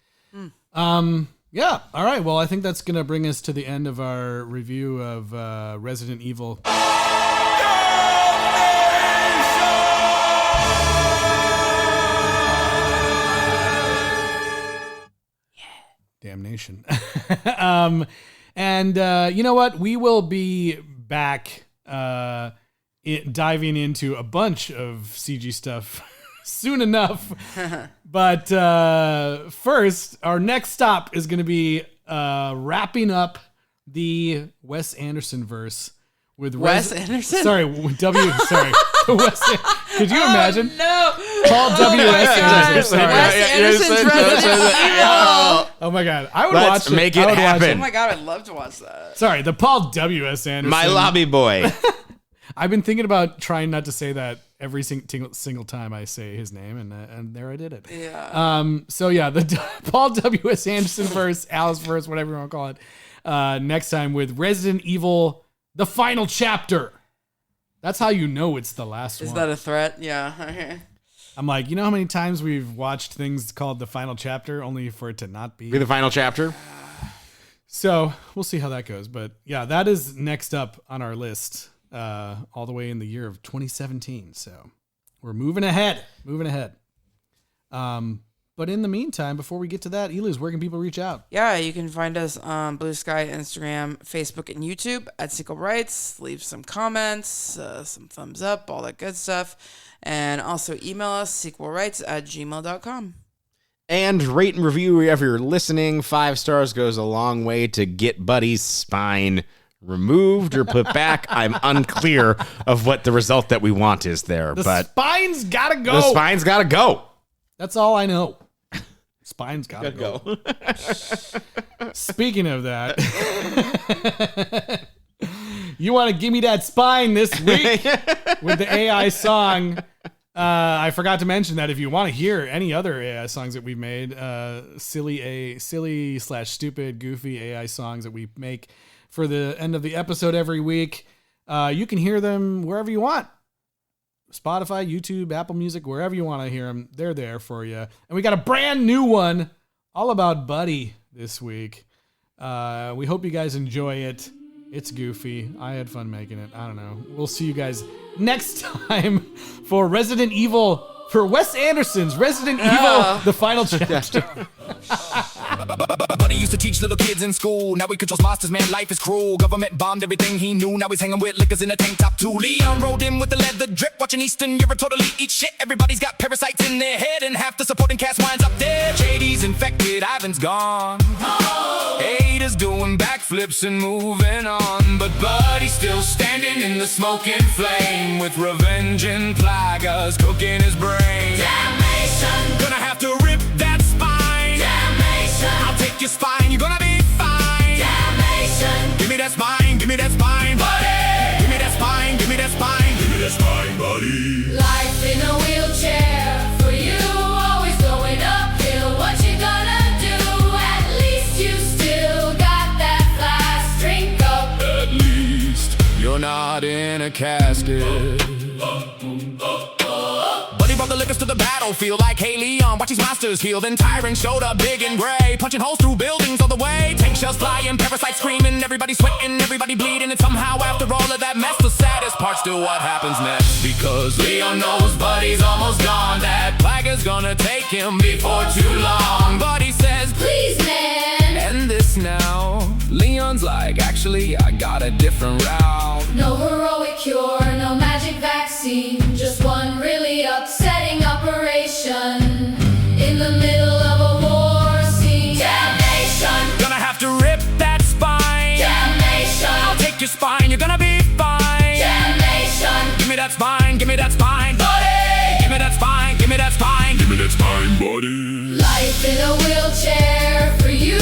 Yeah. All right. Well, I think that's going to bring us to the end of our review of Resident Evil. Damnation. And you know what? We will be back diving into a bunch of CG stuff soon enough. But first, our next stop is going to be wrapping up the Wes Anderson verse with Wes Anderson? Sorry, Sorry. Could you imagine? No. Paul W.S. Anderson. Sorry. Wes Anderson's Resident Evil. Oh my God. I would Let's watch it. make it happen. Oh my God, I'd love to watch that. Sorry, the Paul W.S. Anderson. My lobby boy. I've been thinking about trying not to say that every single time I say his name, and there I did it. Yeah. So yeah, the Paul W.S. Anderson verse, Alice verse, whatever you want to call it, next time with Resident Evil, the final chapter. That's how you know it's the last one. Is that a threat? Yeah. Okay. I'm like, you know how many times we've watched things called the final chapter only for it to not be the final chapter? So we'll see how that goes. But yeah, that is next up on our list, all the way in the year of 2017. So we're moving ahead. But in the meantime, before we get to that, Eliz, where can people reach out? Yeah, you can find us on Blue Sky, Instagram, Facebook, and YouTube at Sequel Rights. Leave some comments, some thumbs up, all that good stuff. And also email us, sequelrights@gmail.com. And rate and review wherever you're listening. 5 stars goes a long way to get Buddy's spine removed or put back. I'm unclear of what the result that we want is there. The spine's gotta go. The spine's gotta go. That's all I know. Spine's gotta go. Speaking of that, you want to give me that spine this week with the AI song. I forgot to mention that if you want to hear any other AI songs that we've made, silly/stupid, goofy AI songs that we make for the end of the episode every week, you can hear them wherever you want. Spotify, YouTube, Apple Music, wherever you want to hear them, they're there for you. And we got a brand new one all about Buddy this week. We hope you guys enjoy it. It's goofy. I had fun making it. I don't know. We'll see you guys next time for Resident Evil, for Wes Anderson's Resident Evil, the final chapter. Buddy used to teach little kids in school. Now he controls monsters, man, life is cruel. Government bombed everything he knew. Now he's hanging with liquors in a tank top too. Leon rode in with the leather drip. Watching Eastern Europe totally eat shit. Everybody's got parasites in their head, and half the supporting cast winds up dead. JD's infected, Ivan's gone. Ada's doing backflips and moving on. But Buddy's still standing in the smoking flame, with revenge and plagas cooking his brain. Damnation! Gonna have to rip that spine. Damnation! I'll take your spine, you're gonna be fine. Damnation! Give me that spine, give me that spine, buddy. Give me that spine, give me that spine, give me that spine, buddy. Life in a wheelchair for you, always going uphill. What you gonna do? At least you still got that flask. Drink up. At least you're not in a casket. Buddy brought the liquors to the battle. don't feel like hey Leon, watch these monsters heal. Then tyrants showed up big and gray, punching holes through buildings all the way. Tank shells flying, parasites screaming, everybody sweating, everybody bleeding. And somehow after all of that mess, the saddest part's still what happens next. Because Leon knows Buddy's almost gone, that plague is gonna take him before too long. Buddy says, please man, end this now. Leon's like, actually I got a different route. no heroic cure, no magic vaccine, just one really upsetting operation in the middle of a war scene. Damnation, Gonna have to rip that spine. damnation, I'll take your spine, you're gonna be fine. damnation, Give me that spine, give me that spine, buddy. Give me that spine, give me that spine, give me that spine, buddy. life in a wheelchair for you,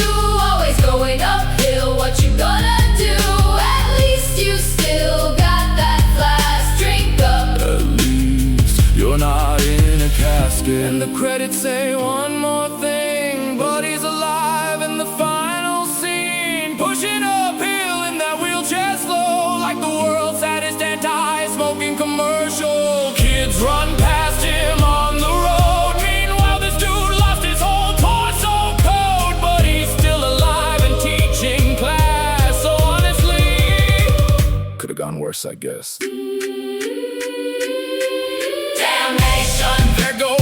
always going uphill. What you gonna do? At least you still got that flask. Drink up. At least you're not in a casket. And the credits say one more thing. Buddy's alive in the final scene, pushing uphill in that wheelchair slow, like the world's saddest anti-smoking commercial. Kids run past him on the road. Meanwhile, this dude lost his whole torso code, but he's still alive and teaching class. So honestly, could have gone worse, I guess. Damnation, There go